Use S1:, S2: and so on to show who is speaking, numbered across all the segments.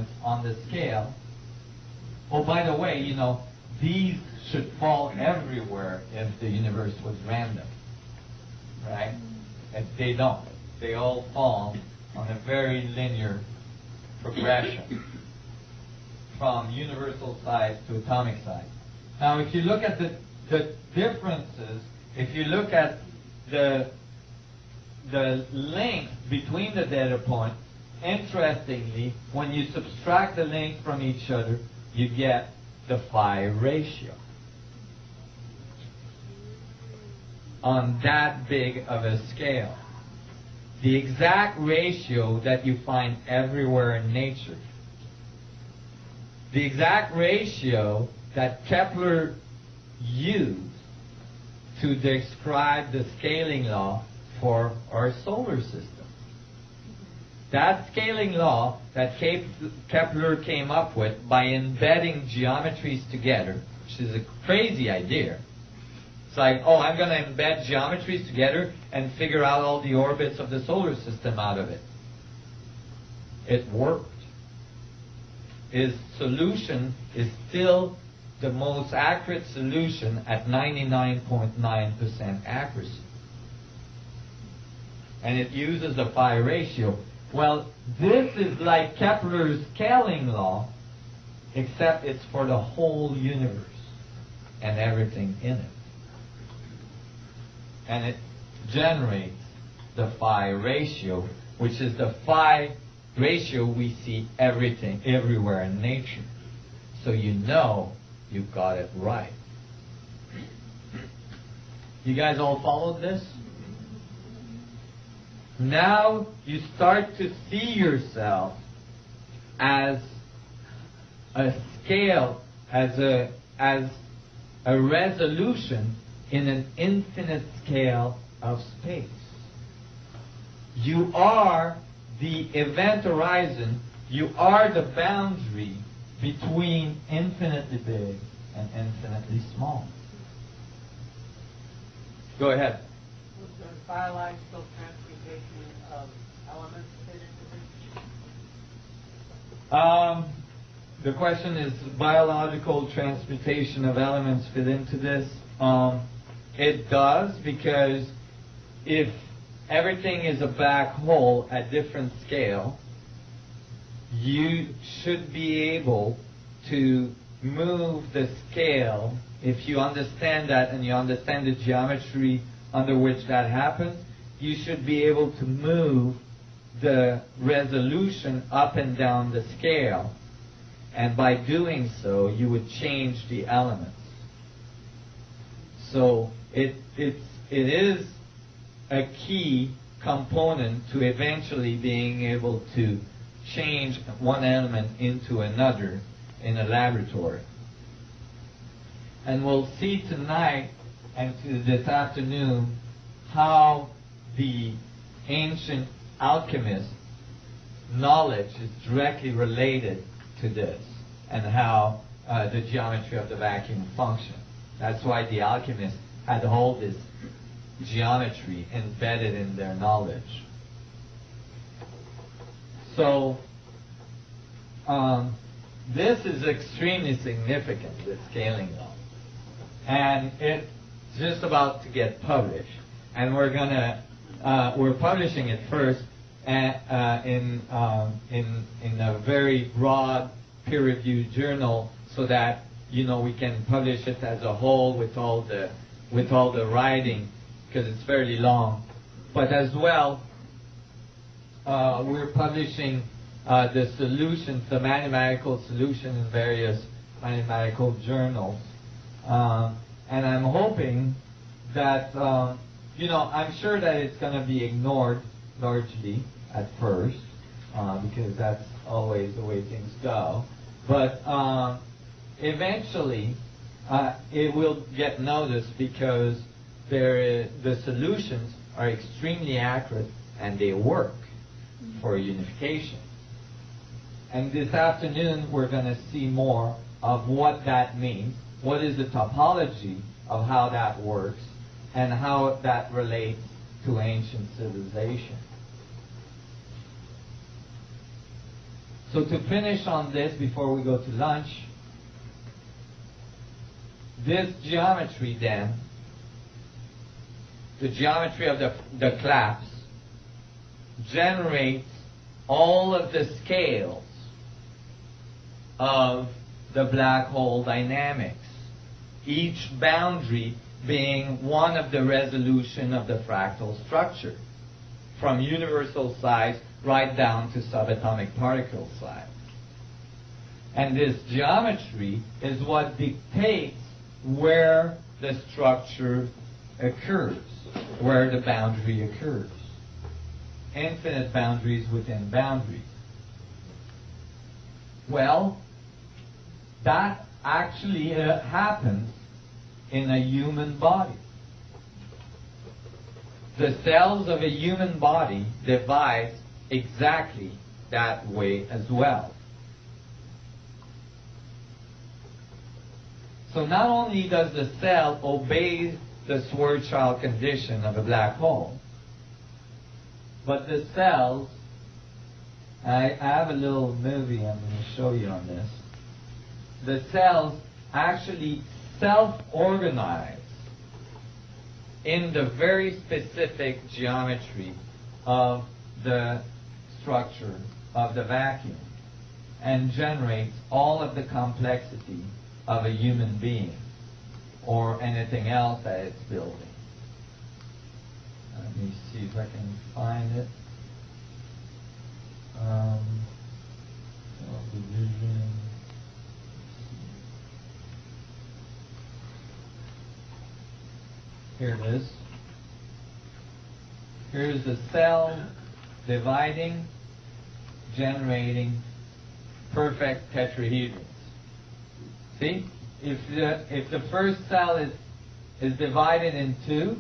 S1: elements on the scale. Oh, by the way, you know, these should fall everywhere if the universe was random, right? And they don't. They all fall on a very linear progression from universal size to atomic size. Now, if you look at the differences, if you look at the length between the data points, interestingly, when you subtract the length from each other, you get the phi ratio on that big of a scale. The exact ratio that you find everywhere in nature. The exact ratio that Kepler used to describe the scaling law for our solar system. That scaling law that Kepler came up with by embedding geometries together, which is a crazy idea. It's like, oh, I'm going to embed geometries together and figure out all the orbits of the solar system out of it. It worked. His solution is still the most accurate solution at 99.9% accuracy. And it uses the phi ratio. Well, this is like Kepler's scaling law, except it's for the whole universe and everything in it. And it generates the phi ratio, which is the phi ratio we see everywhere in nature. So you know you got it right. You guys all followed this? Now you start to see yourself as a scale, as a resolution in an infinite scale of space. You are the event horizon, you are the boundary between infinitely big and infinitely small. Go ahead.
S2: Does biological transmutation of elements fit into this?
S1: The question is, biological transmutation of elements fit into this? It does, because if everything is a black hole at different scale, you should be able to move the scale. If you understand that and you understand the geometry under which that happens, you should be able to move the resolution up and down the scale. And by doing so, you would change the elements. So it is a key component to eventually being able to change one element into another in a laboratory. And we'll see tonight and this afternoon how the ancient alchemist knowledge is directly related to this, and how the geometry of the vacuum functions. That's why the alchemists had all this geometry embedded in their knowledge. So this is extremely significant, the scaling law, and it's just about to get published. And we're publishing it first in a very broad peer-reviewed journal, so that we can publish it as a whole with all the writing, because it's fairly long. But as well, we're publishing the solutions, the mathematical solution, in various mathematical journals, and I'm hoping that I'm sure that it's going to be ignored largely at first, because that's always the way things go. But eventually, it will get noticed, because the solutions are extremely accurate and they work for unification. And this afternoon, we're going to see more of what that means, what is the topology of how that works, and how that relates to ancient civilization. So to finish on this before we go to lunch, this geometry then, the geometry of the collapse, generates all of the scales of the black hole dynamics, each boundary being one of the resolution of the fractal structure, from universal size right down to subatomic particle size. And this geometry is what dictates where the structure occurs, where the boundary occurs. Infinite boundaries within boundaries. Well, that actually happens in a human body. The cells of a human body divide exactly that way as well. So not only does the cell obey the Schwarzschild condition of a black hole, but the cells, I have a little movie I'm going to show you on this. The cells actually self-organize in the very specific geometry of the structure of the vacuum and generates all of the complexity of a human being or anything else that it's building. Let me see if I can find it. Division. Here it is. Here's the cell dividing, generating perfect tetrahedrons. See? If the first cell is divided in two,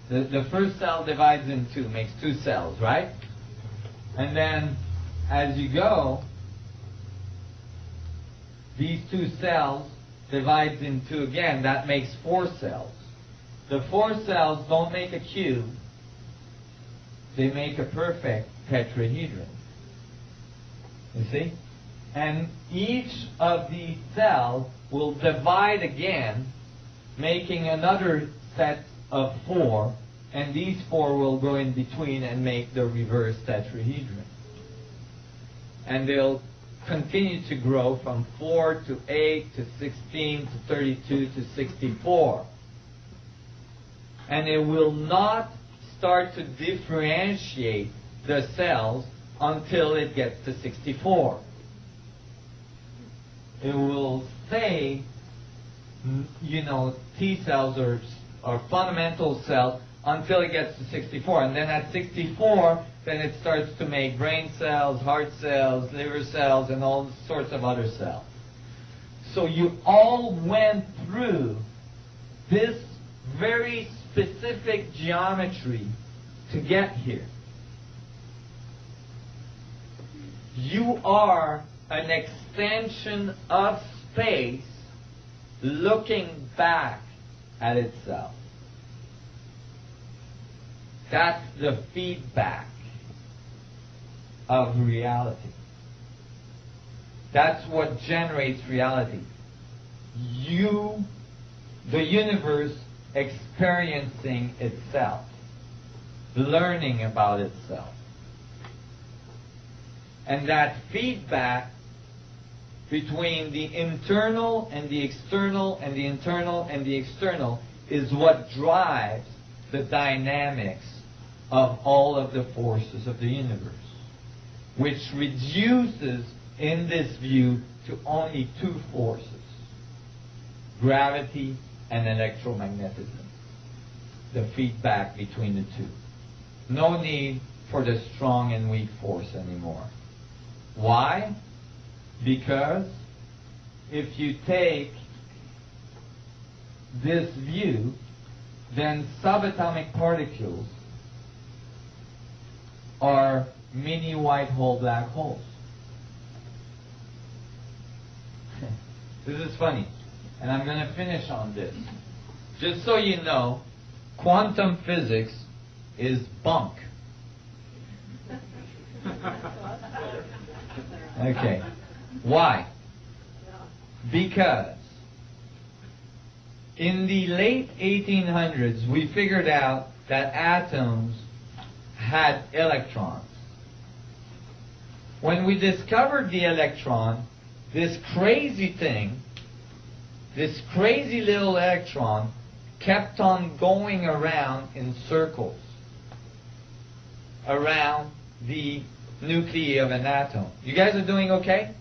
S1: the first cell divides in two, makes two cells, right? And then as you go, these two cells divides in two again, that makes four cells. The four cells don't make a cube, they make a perfect tetrahedron. You see? And each of these cells will divide again, making another set of four, and these four will go in between and make the reverse tetrahedron. And they'll continue to grow from 4 to 8 to 16 to 32 to 64. And it will not start to differentiate the cells until it gets to 64. It will say, T cells are fundamental cells until it gets to 64. And then at 64, then it starts to make brain cells, heart cells, liver cells, and all sorts of other cells. So you all went through this very specific geometry to get here. You are an extension of space looking back at itself. That's the feedback of reality. That's what generates reality. You, the universe, experiencing itself, learning about itself. And that feedback between the internal and the external and the internal and the external is what drives the dynamics of all of the forces of the universe, which reduces in this view to only two forces, gravity and electromagnetism, the feedback between the two. No need for the strong and weak force anymore. Why? Because if you take this view, then subatomic particles are mini white hole black holes. This is funny, and I'm going to finish on this. Just so you know, quantum physics is bunk. Okay. Why? Because in the late 1800s, we figured out that atoms had electrons. When we discovered the electron, this crazy thing, this crazy little electron, kept on going around in circles around the nuclei of an atom. You guys are doing okay?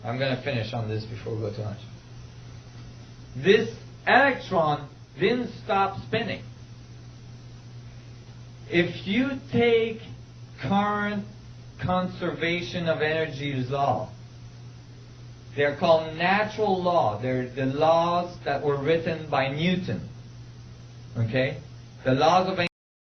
S1: I'm going to finish on this before we go to lunch. This electron didn't stop spinning. If you take current conservation of energy law, they're called natural law. They're the laws that were written by Newton. Okay? The laws of